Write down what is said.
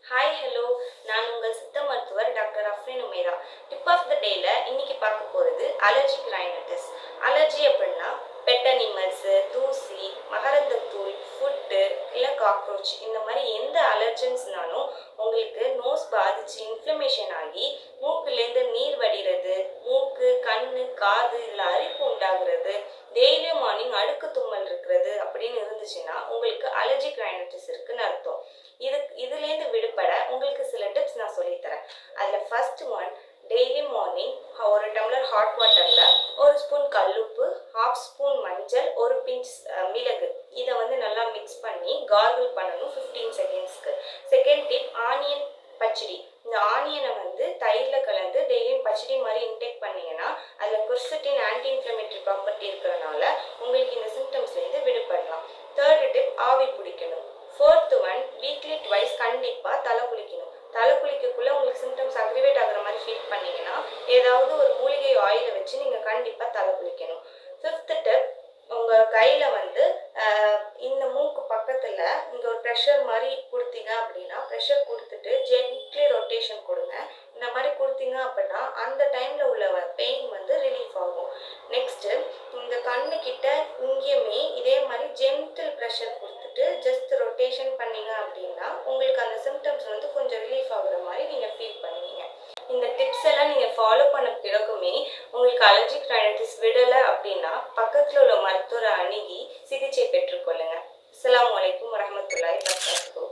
Hi hello, நான் உங்கள் சித்த மருத்துவர் doctor Afrin Umera. Tip of the டேல இன்னைக்கு பார்க்க போகிறது அலர்ஜிக் ரைனைட்டிஸ். அலர்ஜி அப்படின்னா பெட் அனிமல்ஸு, தூசி, மகரந்தத்தூள், ஃபுட்டு இல்லை காக்ரோச் இந்த மாதிரி எந்த அலர்ஜன்ஸ்னாலும் உங்களுக்கு நோஸ் பாதிச்சு இன்ஃப்ளமேஷன் ஆகி மூக்குலேருந்து நீர் வடிகிறது, மூக்கு, கண்ணு, காது இதில் அரிப்பு உண்டாகிறது, டெய்லியும் மார்னிங் அழுக்கு தும்மல் இருக்கிறது அப்படின்னு இருந்துச்சுன்னா உங்களுக்கு அலர்ஜிக் ரைனைட்டிஸ் இருக்குன்னு அர்த்தம். இதுலேருந்து விடுபட உங்களுக்கு சில டிப்ஸ் நான் சொல்லித்தரேன். அதில் ஃபர்ஸ்ட் ஒன், டெய்லி மார்னிங் ஒரு டம்ளர் ஹாட் வாட்டரில் ஒரு ஸ்பூன் கல்லுப்பு, ஹாஃப் ஸ்பூன் மஞ்சள், ஒரு பிஞ்ச் மிளகு இதை நல்லா மிக்ஸ் பண்ணி கார்கிள் பண்ணணும் 15 செகண்ட்ஸ்க்கு. செகண்ட் டிப், ஆனியன் பச்சடி. இந்த ஆனியனை தயிரில் கலந்து டெய்லியும் பச்சடி மாதிரி இன்டேக் பண்ணீங்கன்னா அதில் குர்சிட்டின் ஆன்டி இன்ஃப்ளமேட்டரி ப்ராப்பர்ட்டி இருக்கிறனால உங்களுக்கு இந்த சிம்டம்ஸ்லேருந்து விடுபடலாம். தேர்ட் டிப், ஆவி பிடிக்கணும். ஃபோர்த் ஒன், வீக்லி ட்வைஸ் கண்டிப்பாக தலை குளிக்கணும். தலை குளிக்கக்குள்ளே உங்களுக்கு சிம்டம்ஸ் அக்ரிவேட் ஆகிற மாதிரி ஃபீல் பண்ணீங்கன்னா ஏதாவது ஒரு மூலிகை ஆயிலை வச்சு நீங்கள் கண்டிப்பாக தலை குளிக்கணும். ஃபிஃப்த் டிப், உங்கள் கையில் இந்த மூக்கு பக்கத்தில் இங்கே ஒரு ப்ரெஷர் மாதிரி கொடுத்தீங்க அப்படின்னா ப்ரெஷர் கொடுத்துட்டு ஜென்ட்லி ரொட்டேஷன் கொடுங்க. இந்த மாதிரி கொடுத்தீங்க அப்படின்னா அந்த டைமில் உள்ள பெயின் ரிலீஃப் ஆகும். நெக்ஸ்ட்டு, இந்த கண்ணுக்கிட்ட இங்கேயுமே இதே மாதிரி ஜென்டில் ப்ரெஷர் கொடுத்துட்டு ஜஸ்ட் ரொட்டேஷன் பண்ணீங்க அப்படின்னா உங்களுக்கு அந்த சிம்டம்ஸ் கொஞ்சம் ரிலீஃப் ஆகுற மாதிரி நீங்கள் ஃபீல் பண்ணுவீங்க. இந்த டிப்ஸ் எல்லாம் நீங்கள் ஃபாலோ பண்ண பிறகுமே உங்களுக்கு அலர்ஜிக் ரைனைட்டிஸ் விடலை அப்படின்னா பக்கத்தில் உள்ள மருத்துவரை அணுகி சிகிச்சை பெற்றுக்கொள்ளுங்க. அஸ்ஸலாமு அலைக்கும் வரஹ்மத்துல்லாஹி வபரகாத்துஹு.